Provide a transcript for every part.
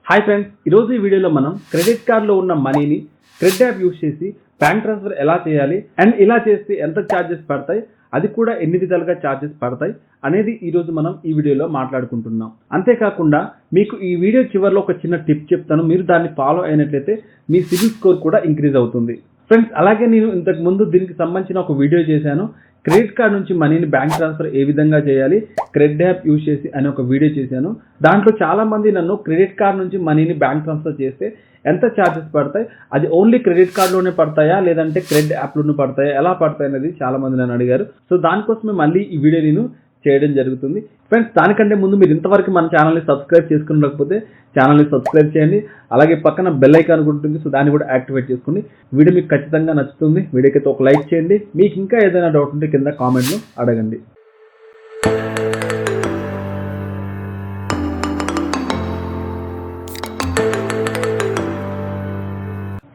Hi friends, ఈరోజు ఈ వీడియోలో మనం క్రెడిట్ కార్డులో ఉన్న మనీని క్రెడిట్ యాప్ యూస్ చేసి బ్యాంక్ ట్రాన్స్ఫర్ ఎలా చేయాలి అండ్ ఇలా చేస్తే ఎంత ఛార్జెస్ పడతాయి, అది కూడా ఎన్ని విధాలుగా ఛార్జెస్ పడతాయి అనేది ఈరోజు మనం ఈ వీడియోలో మాట్లాడుకుంటున్నాం. అంతేకాకుండా మీకు ఈ వీడియో చివరిలో ఒక చిన్న టిప్ చెప్తాను. మీరు దాన్ని ఫాలో అయినట్లయితే మీ సిబిల్ స్కోర్ కూడా ఇంక్రీజ్ అవుతుంది. ఫ్రెండ్స్, అలాగే నేను ఇంతకు ముందు దీనికి సంబంధించిన ఒక వీడియో చేశాను. క్రెడిట్ కార్డ్ నుంచి మనీని బ్యాంక్ ట్రాన్స్ఫర్ ఏ విధంగా చేయాలి క్రెడిట్ యాప్ యూజ్ చేసి అని ఒక వీడియో చేశాను. దాంట్లో చాలా మంది నన్ను క్రెడిట్ కార్డ్ నుంచి మనీని బ్యాంక్ ట్రాన్స్ఫర్ చేస్తే ఎంత ఛార్జెస్ పడతాయి, అది ఓన్లీ క్రెడిట్ కార్డులోనే పడతాయా లేదంటే క్రెడిట్ యాప్లోనే పడతాయా, ఎలా పడతాయి అనేది చాలా మంది నన్ను అడిగారు. సో దానికోసమే మళ్ళీ ఈ వీడియో నేను చేయడం జరుగుతుంది. ఫ్రెండ్స్, దానికంటే ముందు మీరు ఇంతవరకు మన ఛానల్ని సబ్స్క్రైబ్ చేసుకున్నకపోతే ఛానల్ని సబ్స్క్రైబ్ చేయండి. అలాగే పక్కన బెల్ ఐకాన్ ఉంటుంది, సో దాన్ని కూడా యాక్టివేట్ చేసుకోండి. వీడియో మీకు ఖచ్చితంగా నచ్చుతుంది. వీడియోకి అయితే ఒక లైక్ చేయండి. మీకు ఇంకా ఏదైనా డౌట్ ఉంటే కింద కామెంట్లో అడగండి.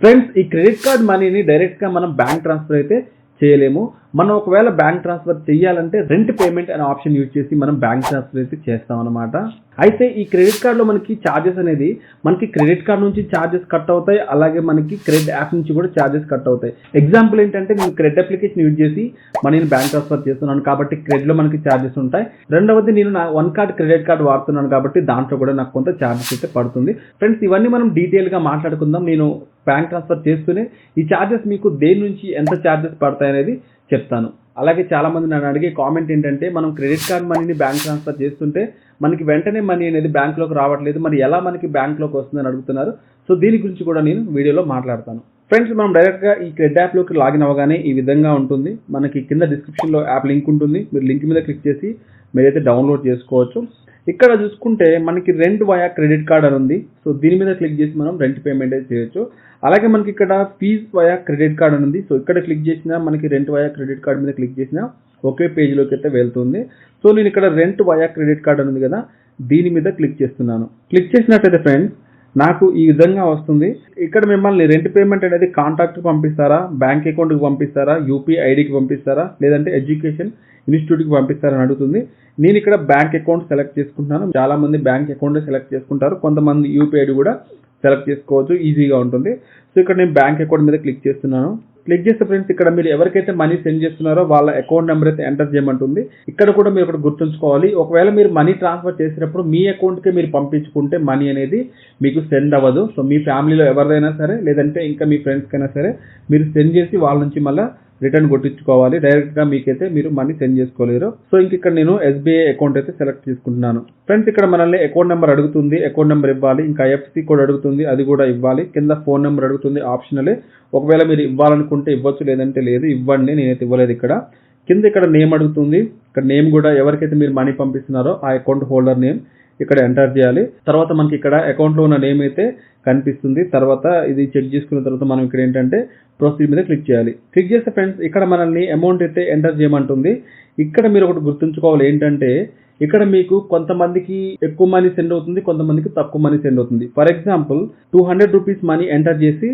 ఫ్రెండ్స్, ఈ క్రెడిట్ కార్డ్ మనీని డైరెక్ట్గా మనం బ్యాంక్ ట్రాన్స్ఫర్ అయితే చేయలేము. మనం ఒకవేళ బ్యాంక్ ట్రాన్స్ఫర్ చేయాలంటే రెంట్ పేమెంట్ అనే ఆప్షన్ యూజ్ చేసి మనం బ్యాంక్ ట్రాన్స్ఫర్ అయితే చేస్తాం అనమాట. అయితే ఈ క్రెడిట్ కార్డులో మనకి ఛార్జెస్ అనేది మనకి క్రెడిట్ కార్డ్ నుంచి ఛార్జెస్ కట్ అవుతాయి, అలాగే మనకి క్రెడిట్ యాప్ నుంచి కూడా ఛార్జెస్ కట్ అవుతాయి. ఎగ్జాంపుల్ ఏంటంటే, నేను క్రెడిట్ అప్లికేషన్ యూజ్ చేసి మనీని బ్యాంక్ ట్రాన్స్ఫర్ చేస్తున్నాను కాబట్టి క్రెడిట్లో మనకి ఛార్జెస్ ఉంటాయి. రెండవది, నేను నా వన్ కార్డ్ క్రెడిట్ కార్డ్ వాడుతున్నాను కాబట్టి దాంట్లో కూడా నాకు కొంత ఛార్జెస్ అయితే పడుతుంది. ఫ్రెండ్స్, ఇవన్నీ మనం డీటెయిల్గా మాట్లాడుకుందాం. నేను బ్యాంక్ ట్రాన్స్ఫర్ చేస్తూనే ఈ ఛార్జెస్ మీకు దేని నుంచి ఎంత ఛార్జెస్ పడతాయి అనేది చెప్తాను. అలాగే చాలా మంది నన్ను అడిగే కామెంట్ ఏంటంటే, మనం క్రెడిట్ కార్డ్ మనీని బ్యాంక్ ట్రాన్స్ఫర్ చేస్తుంటే మనకి వెంటనే మనీ అనేది బ్యాంక్లోకి రావట్లేదు, మరి ఎలా మనకి బ్యాంక్లోకి వస్తుందని అడుగుతున్నారు. సో దీని గురించి కూడా నేను వీడియోలో మాట్లాడతాను. ఫ్రెండ్స్, మనం డైరెక్ట్గా ఈ క్రెడిట్ యాప్లోకి లాగిన్ అవ్వగానే ఈ విధంగా ఉంటుంది. మనకి కింద డిస్క్రిప్షన్లో యాప్ లింక్ ఉంటుంది. మీరు లింక్ మీద క్లిక్ చేసి మీరైతే డౌన్లోడ్ చేసుకోవచ్చు. ఇక్కడ చూసుకుంటే మనకి రెంట్ వయా క్రెడిట్ కార్డ్ అని ఉంది. సో దీని మీద క్లిక్ చేసి మనం రెంట్ పేమెంట్ అయితే చేయొచ్చు. అలాగే మనకి ఇక్కడ ఫీజ్ వయా క్రెడిట్ కార్డ్ అని ఉంది. సో ఇక్కడ క్లిక్ చేసినా మనకి రెంట్ వయా క్రెడిట్ కార్డ్ మీద క్లిక్ చేసినా ఒకే పేజ్లోకి అయితే వెళ్తుంది. సో నేను ఇక్కడ రెంట్ వయా క్రెడిట్ కార్డ్ అని ఉంది కదా, దీని మీద క్లిక్ చేస్తున్నాను. క్లిక్ చేసినట్టయితే ఫ్రెండ్స్, నాకు ఈ విధంగా వస్తుంది. ఇక్కడ మిమ్మల్ని రెంట్ పేమెంట్ అనేది కాంటాక్ట్కి పంపిస్తారా, బ్యాంక్ అకౌంట్కి పంపిస్తారా, యూపీఐ ఐడికి పంపిస్తారా, లేదంటే ఎడ్యుకేషన్ ఇన్స్టిట్యూట్కి పంపిస్తారని అడుగుతుంది. నేను ఇక్కడ బ్యాంక్ అకౌంట్ సెలెక్ట్ చేసుకుంటున్నాను. చాలా మంది బ్యాంక్ అకౌంట్ సెలెక్ట్ చేసుకుంటారు, కొంతమంది యూపీఐ ఐడి కూడా సెలెక్ట్ చేసుకోవచ్చు, ఈజీగా ఉంటుంది. సో ఇక్కడ నేను బ్యాంక్ అకౌంట్ మీద క్లిక్ చేస్తున్నాను. క్లిక్ చేస్తే ఫ్రెండ్స్, ఇక్కడ మీరు ఎవరికైతే మనీ సెండ్ చేస్తున్నారో వాళ్ళ అకౌంట్ నెంబర్ అయితే ఎంటర్ చేయమంటుంది. ఇక్కడ కూడా మీరు ఒకటి గుర్తుంచుకోవాలి, ఒకవేళ మీరు మనీ ట్రాన్స్ఫర్ చేసినప్పుడు మీ అకౌంట్కి మీరు పంపించుకుంటే మనీ అనేది మీకు సెండ్ అవ్వదు. సో మీ ఫ్యామిలీలో ఎవరిదైనా సరే, లేదంటే ఇంకా మీ ఫ్రెండ్స్కైనా సరే మీరు సెండ్ చేసి వాళ్ళ నుంచి మళ్ళీ రిటర్న్ కొట్టించుకోవాలి. డైరెక్ట్గా మీకైతే మీరు మనీ సెండ్ చేసుకోలేరు. సో ఇంక ఇక్కడ నేను ఎస్బీఐ అకౌంట్ అయితే సెలెక్ట్ చేసుకుంటున్నాను. ఫ్రెండ్స్, ఇక్కడ మనల్ని అకౌంట్ నెంబర్ అడుగుతుంది, అకౌంట్ నెంబర్ ఇవ్వాలి. ఇంకా ఐఎఫ్ఎస్సి కోడ్ అడుగుతుంది, అది కూడా ఇవ్వాలి. కింద ఫోన్ నెంబర్ అడుగుతుంది, ఆప్షనలే. ఒకవేళ మీరు ఇవ్వాలనుకుంటే ఇవ్వచ్చు, లేదంటే లేదు. ఇవ్వండి, నేనైతే ఇవ్వలేదు. ఇక్కడ నేమ్ అడుగుతుంది. ఇక్కడ నేమ్ కూడా ఎవరికైతే మీరు మనీ పంపిస్తున్నారో ఆ అకౌంట్ హోల్డర్ నేమ్ ఇక్కడ ఎంటర్ చేయాలి. తర్వాత మనకి ఇక్కడ అకౌంట్లో ఉన్న నేమ్ అయితే కనిపిస్తుంది. తర్వాత ఇది చెక్ చేసుకున్న తర్వాత మనం ఇక్కడ ఏంటంటే ప్రొసీడ్ మీద క్లిక్ చేయాలి. క్లిక్ చేస్తే ఫ్రెండ్స్, ఇక్కడ మనల్ని అమౌంట్ అయితే ఎంటర్ చేయమంటుంది. ఇక్కడ మీరు ఒకటి గుర్తుంచుకోవాలి ఏంటంటే, ఇక్కడ మీకు కొంతమందికి ఎక్కువ మనీ సెండ్ అవుతుంది, కొంతమందికి తక్కువ మనీ సెండ్ అవుతుంది. For example 200 rupees money enter చేసి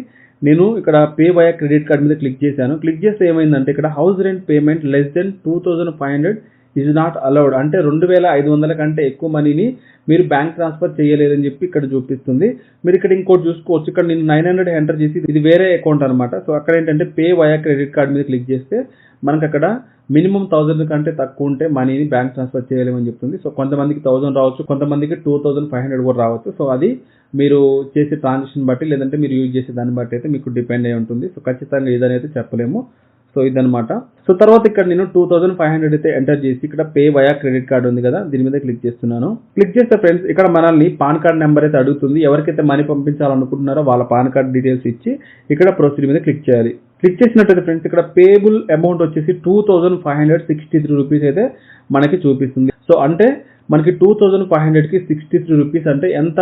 నేను ఇక్కడ పే వయా క్రెడిట్ కార్డ్ మీద క్లిక్ చేశాను. క్లిక్ చేస్తే ఏమైందంటే, ఇక్కడ house rent payment less than 2500 is not allowed, అంటే 2500 కంటే ఎక్కువ మనీని మీరు బ్యాంక్ ట్రాన్స్ఫర్ చేయలేదని చెప్పి ఇక్కడ చూపిస్తుంది. మీరు ఇక్కడ ఇంకోటి చూసుకోవచ్చు. ఇక్కడ నేను 900 ఎంటర్ చేసి ఇది వేరే అకౌంట్ అనమాట. సో అక్కడ ఏంటంటే పే వయా క్రెడిట్ కార్డ్ మీద క్లిక్ చేస్తే మనకు అక్కడ మినిమం 1000 కంటే తక్కువ ఉంటే మనీని బ్యాంక్ ట్రాన్స్ఫర్ చేయలేమని చెప్తుంది. సో కొంతమందికి 1000 రావచ్చు, కొంతమందికి 2500 కూడా రావచ్చు. సో అది మీరు చేసే ట్రాన్సాక్షన్ బట్టి, లేదంటే మీరు యూజ్ చేసే దాన్ని బట్టి అయితే మీకు డిపెండ్ అయి ఉంటుంది. సో ఖచ్చితంగా ఏదని అయితే చెప్పలేము. సో ఇదనమాట. సో తర్వాత ఇక్కడ నేను 2500 అయితే ఎంటర్ చేసి ఇక్కడ పే వయా క్రెడిట్ కార్డ్ ఉంది కదా, దీని మీద క్లిక్ చేస్తున్నాను. క్లిక్ చేస్తే ఫ్రెండ్స్, ఇక్కడ మనల్ని పాన్ కార్డ్ నెంబర్ అయితే అడుగుతుంది. ఎవరికైతే మనీ పంపించాలనుకుంటున్నారో వాళ్ళ పాన్ కార్డ్ డీటెయిల్స్ ఇచ్చి ఇక్కడ ప్రొసీడ్ మీద క్లిక్ చేయాలి. క్లిక్ చేసినట్టయితే ఫ్రెండ్స్, ఇక్కడ పేబుల్ అమౌంట్ వచ్చేసి 2563 రూపీస్ అయితే మనకి చూపిస్తుంది. సో అంటే మనకి 2500కి 63 రూపీస్ అంటే ఎంత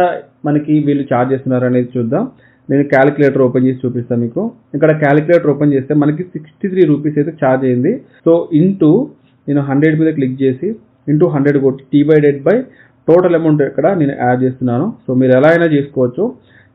మనకి వీళ్ళు ఛార్జ్ చేస్తున్నారు అనేది చూద్దాం. నేను క్యాలిక్యులేటర్ ఓపెన్ చేసి చూపిస్తాను మీకు. ఇక్కడ క్యాలిక్యులేటర్ ఓపెన్ చేస్తే మనకి 63 రూపీస్ అయితే ఛార్జ్ అయింది. సో ఇంటూ నేను 100 మీద క్లిక్ చేసి ఇంటూ 100 కొట్టి డివైడెడ్ బై టోటల్ అమౌంట్ ఇక్కడ నేను యాడ్ చేస్తున్నాను. సో మీరు ఎలా అయినా చేసుకోవచ్చు.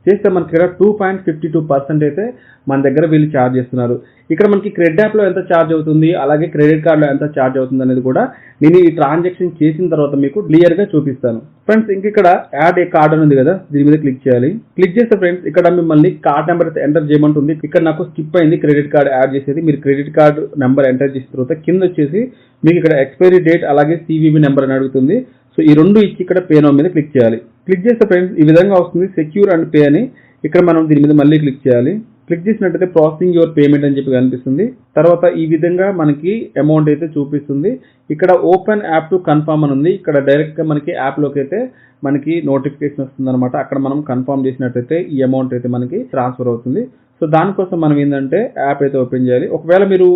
చేస్తే మనకి ఇక్కడ 2.52% అయితే మన దగ్గర వీళ్ళు ఛార్జ్ చేస్తున్నారు. ఇక్కడ మనకి క్రెడిట్ యాప్లో ఎంత ఛార్జ్ అవుతుంది, అలాగే క్రెడిట్ కార్డులో ఎంత ఛార్జ్ అవుతుంది అనేది కూడా నేను ఈ ట్రాన్సాక్షన్ చేసిన తర్వాత మీకు క్లియర్గా చూపిస్తాను. ఫ్రెండ్స్ ఇంక ఇక్కడ యాడ్ ఏ కార్డ్ అని ఉంది కదా, దీని మీద క్లిక్ చేయాలి. క్లిక్ చేస్తే ఫ్రెండ్స్ ఇక్కడ మిమ్మల్ని కార్డ్ నెంబర్ అయితే ఎంటర్ చేయమంటుంది. ఇక్కడ నాకు స్కిప్ అయింది క్రెడిట్ కార్డ్ యాడ్ చేసేది. మీరు క్రెడిట్ కార్డ్ నెంబర్ ఎంటర్ చేసిన తర్వాత కింద వచ్చేసి మీకు ఇక్కడ ఎక్స్పైరీ డేట్ అలాగే సివివి నెంబర్ అని అడుగుతుంది. సో ఈ రెండు ఇచ్చి ఇక్కడ పే నౌ మీద క్లిక్ చేయాలి. క్లిక్ చేస్తే ఫ్రెండ్స్ ఈ విధంగా వస్తుంది సెక్యూర్ అండ్ పే అని. ఇక్కడ మనం దీని మీద మళ్ళీ క్లిక్ చేయాలి. క్లిక్ చేసినట్టయితే ప్రాసెసింగ్ యువర్ పేమెంట్ అని చెప్పి కనిపిస్తుంది. తర్వాత ఈ విధంగా మనకి అమౌంట్ అయితే చూపిస్తుంది. ఇక్కడ ఓపెన్ యాప్ టు కన్ఫర్మ్ అని ఉంది. ఇక్కడ డైరెక్ట్గా మనకి యాప్లోకి అయితే మనకి నోటిఫికేషన్ వస్తుంది అనమాట. అక్కడ మనం కన్ఫర్మ్ చేసినట్టయితే ఈ అమౌంట్ అయితే మనకి ట్రాన్స్ఫర్ అవుతుంది. సో దానికోసం మనం ఏంటంటే యాప్ అయితే ఓపెన్ చేయాలి. ఒకవేళ మీరు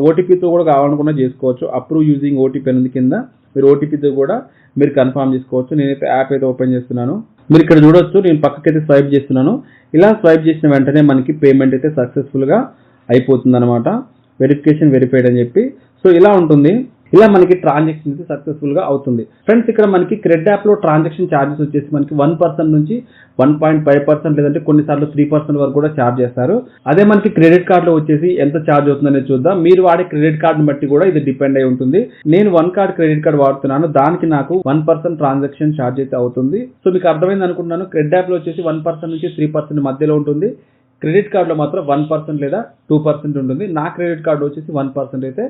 ఓటీపీతో కూడా కావాలనుకున్నా చేసుకోవచ్చు. అప్రూవ్ యూజింగ్ ఓటీపీ అనేది కింద మీరు ఓటీపీతో కూడా మీరు కన్ఫర్మ్ చేసుకోవచ్చు. నేనైతే యాప్ అయితే ఓపెన్ చేస్తున్నాను. మీరు ఇక్కడ చూడొచ్చు, నేను పక్కకైతే స్వైప్ చేస్తున్నాను. ఇలా స్వైప్ చేసిన వెంటనే మనకి పేమెంట్ అయితే సక్సెస్ఫుల్గా అయిపోతుంది అనమాట. వెరిఫికేషన్ వెరిఫైడ్ అని చెప్పి. సో ఇలా ఉంటుంది. ఇలా మనకి ట్రాన్సాక్షన్ అయితే సక్సెస్ఫుల్గా అవుతుంది. ఫ్రెండ్స్ ఇక్కడ మనకి క్రెడిట్ యాప్లో ట్రాన్సాక్షన్ ఛార్జెస్ వచ్చేసి మనకి 1% నుంచి 1.5% లేదంటే కొన్నిసార్లు 3% వరకు కూడా ఛార్జ్ చేస్తారు. అదే మనకి క్రెడిట్ కార్డులో వచ్చేసి ఎంత ఛార్జ్ అవుతుందనేది చూద్దాం. మీరు వాడే క్రెడిట్ కార్డుని బట్టి కూడా ఇది డిపెండ్ అయి ఉంటుంది. నేను 1 కార్డ్ క్రెడిట్ కార్డ్ వాడుతున్నాను. దానికి నాకు 1% ట్రాన్సాక్షన్ ఛార్జ్ అయితే అవుతుంది. సో మీకు అర్థమైంది అనుకుంటున్నాను. క్రెడిట్ యాప్లో వచ్చేసి 1% నుంచి 3% మధ్యలో ఉంటుంది. క్రెడిట్ కార్డులో మాత్రం 1% లేదా 2% ఉంటుంది. నా క్రెడిట్ కార్డు వచ్చేసి 1% అయితే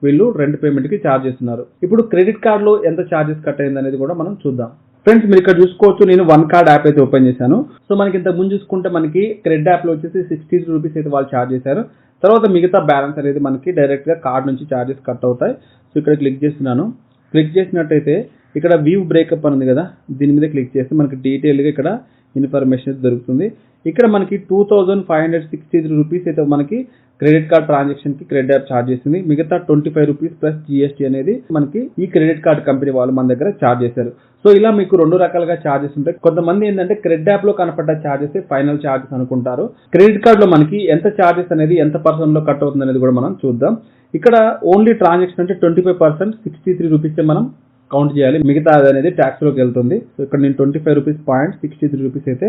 వీళ్ళు 2 పేమెంట్కి ఛార్జ్ చేస్తున్నారు. ఇప్పుడు క్రెడిట్ కార్డులో ఎంత ఛార్జెస్ కట్ అయింది అనేది కూడా మనం చూద్దాం. ఫ్రెండ్స్ మీరు ఇక్కడ చూసుకోవచ్చు, నేను 1 కార్డ్ యాప్ అయితే ఓపెన్ చేశాను. సో మనకి ఇంతకు ముందు చూసుకుంటే మనకి క్రెడిట్ యాప్లో వచ్చేసి 63 రూపీస్ అయితే వాళ్ళు ఛార్జ్ చేశారు. తర్వాత మిగతా బ్యాలెన్స్ అనేది మనకి డైరెక్ట్గా కార్డ్ నుంచి ఛార్జెస్ కట్ అవుతాయి. సో ఇక్కడ క్లిక్ చేస్తున్నాను. క్లిక్ చేసినట్టయితే ఇక్కడ వ్యూ బ్రేకప్ అని ఉంది కదా, దీని మీద క్లిక్ చేస్తే మనకి డీటెయిల్గా ఇక్కడ ఇన్ఫర్మేషన్ అయితే దొరుకుతుంది. ఇక్కడ మనకి 2563 రూపీస్ అయితే మనకి క్రెడిట్ కార్డ్ ట్రాన్సాక్షన్కి క్రెడిట్ యాప్ ఛార్జ్ చేసింది. మిగతా 25 రూపీస్ ప్లస్ జిఎస్టీ అనేది మనకి ఈ క్రెడిట్ కార్డ్ కంపెనీ వాళ్ళు మన దగ్గర ఛార్జ్ చేశారు. సో ఇలా మీకు 2 రకాలుగా ఛార్జెస్ ఉంటాయి. కొంతమంది ఏంటంటే క్రెడిట్ యాప్లో కనపడ్డ ఛార్జెస్ ఫైనల్ ఛార్జెస్ అనుకుంటారు. క్రెడిట్ కార్డులో మనకి ఎంత ఛార్జెస్ అనేది ఎంత పర్సెంట్లో కట్ అవుతుంది అనేది కూడా మనం చూద్దాం. ఇక్కడ ఓన్లీ ట్రాన్సాక్షన్ అంటే 25% 63 రూపీస్ మనం కౌంట్ చేయాలి. మిగతా అనేది ట్యాక్స్లోకి వెళ్తుంది. సో ఇక్కడ నేను 25 రూపీస్ 63 రూపీస్ అయితే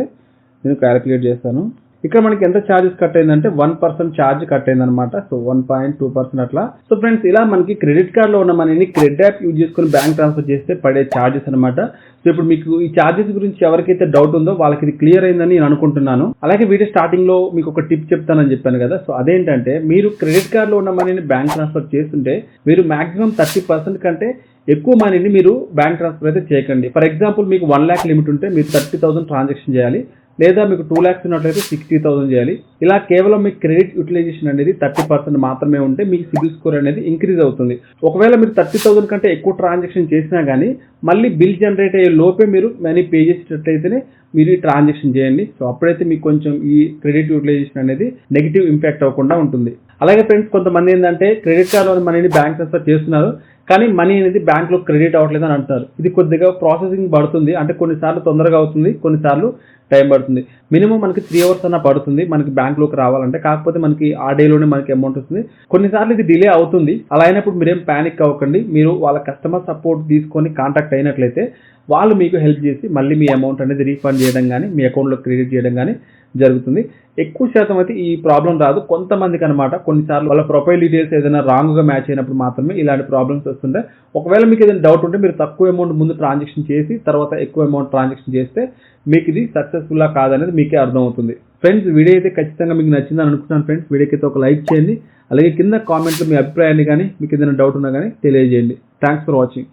నేను క్యాలిక్యులేట్ చేస్తాను. ఇక్కడ మనకి ఎంత ఛార్జెస్ కట్ అయిందంటే 1% ఛార్జ్ కట్ అయింది అనమాట. సో 1.2% అట్లా. సో ఫ్రెండ్స్ ఇలా మనకి క్రెడిట్ కార్డులో ఉన్న మనీని క్రెడిట్ యాప్ యూజ్ చేసుకుని బ్యాంక్ ట్రాన్స్ఫర్ చేస్తే పడే ఛార్జెస్ అనమాట. సో ఇప్పుడు మీకు ఈ ఛార్జెస్ గురించి ఎవరికైతే డౌట్ ఉందో వాళ్ళకి ఇది క్లియర్ అయిందని నేను అనుకుంటున్నాను. అలాగే వీడియో స్టార్టింగ్ లో మీకు ఒక టిప్ చెప్తానని చెప్పాను కదా. సో అదేంటంటే మీరు క్రెడిట్ కార్డులో ఉన్న మనీని బ్యాంక్ ట్రాన్స్ఫర్ చేస్తుంటే మీరు మాక్సిమం 30% కంటే ఎక్కువ మనీని మీరు బ్యాంక్ ట్రాన్స్ఫర్ అయితే చేయకండి. ఫర్ ఎగ్జాంపుల్ మీకు 1 lakh లిమిట్ ఉంటే మీరు 30,000 ట్రాన్సాక్షన్ చేయాలి. లేదా మీకు 2 lakhs ఉన్నట్లయితే 60,000 చేయాలి. ఇలా కేవలం మీ క్రెడిట్ యూటిలైజేషన్ అనేది 30% మాత్రమే ఉంటే మీ సిబిల్ స్కోర్ అనేది ఇంక్రీజ్ అవుతుంది. ఒకవేళ మీరు 30,000 కంటే ఎక్కువ ట్రాన్సాక్షన్ చేసినా కానీ మళ్ళీ బిల్ జనరేట్ అయ్యే లోపే మీరు మనీ పే చేసేటట్టయితేనే మీరు ఈ ట్రాన్సాక్షన్ చేయండి. సో అప్పుడైతే మీకు కొంచెం ఈ క్రెడిట్ యూటిలైజేషన్ అనేది నెగిటివ్ ఇంపాక్ట్ అవ్వకుండా ఉంటుంది. అలాగే ఫ్రెండ్స్ కొంతమంది ఏంటంటే క్రెడిట్ కార్డులో మనీని బ్యాంక్ ట్రాన్స్ఫర్ చేస్తున్నారు కానీ మనీ అనేది బ్యాంక్లో క్రెడిట్ అవ్వట్లేదు అని అంటారు. ఇది కొద్దిగా ప్రాసెసింగ్ పడుతుంది. అంటే కొన్నిసార్లు తొందరగా అవుతుంది, కొన్నిసార్లు టైం పడుతుంది. మినిమం మనకి 3 hours అన్న పడుతుంది మనకి బ్యాంక్లోకి రావాలంటే. కాకపోతే మనకి ఆ డేలోనే మనకి అమౌంట్ వస్తుంది. కొన్నిసార్లు ఇది డిలే అవుతుంది. అలా అయినప్పుడు మీరేం ప్యానిక్ అవ్వకండి. మీరు వాళ్ళ కస్టమర్ సపోర్ట్ తీసుకొని కాంటాక్ట్ అయినట్లయితే వాళ్ళు మీకు హెల్ప్ చేసి మళ్ళీ మీ అమౌంట్ అనేది రీఫండ్ చేయడం కానీ మీ అకౌంట్లో క్రెడిట్ చేయడం కానీ జరుగుతుంది. ఎక్కువ శాతం అయితే ఈ ప్రాబ్లం రాదు. కొంతమందికి అనమాట కొన్నిసార్లు వాళ్ళ ప్రొఫైల్ డీటెయిల్స్ ఏదైనా రాంగ్గా మ్యాచ్ అయినప్పుడు మాత్రమే ఇలాంటి ప్రాబ్లమ్స్ వస్తుంటాయి. ఒకవేళ మీకు ఏదైనా డౌట్ ఉంటే మీరు తక్కువ అమౌంట్ ముందు ట్రాన్సాక్షన్ చేసి తర్వాత ఎక్కువ అమౌంట్ ట్రాన్సాక్షన్ చేస్తే మీకు ఇది సక్సెస్ఫుల్లా కాదనేది మీకే అర్థమవుతుంది. ఫ్రెండ్స్ వీడియో అయితే ఖచ్చితంగా మీకు నచ్చిందని అనుకుంటున్నాను. ఫ్రెండ్స్ వీడియోకి అయితే ఒక లైక్ చేయండి. అలాగే కింద కామెంట్లో మీ అభిప్రాయాన్ని కానీ మీకు ఏదైనా డౌట్ ఉన్నా కానీ తెలియజేయండి. Thanks for watching.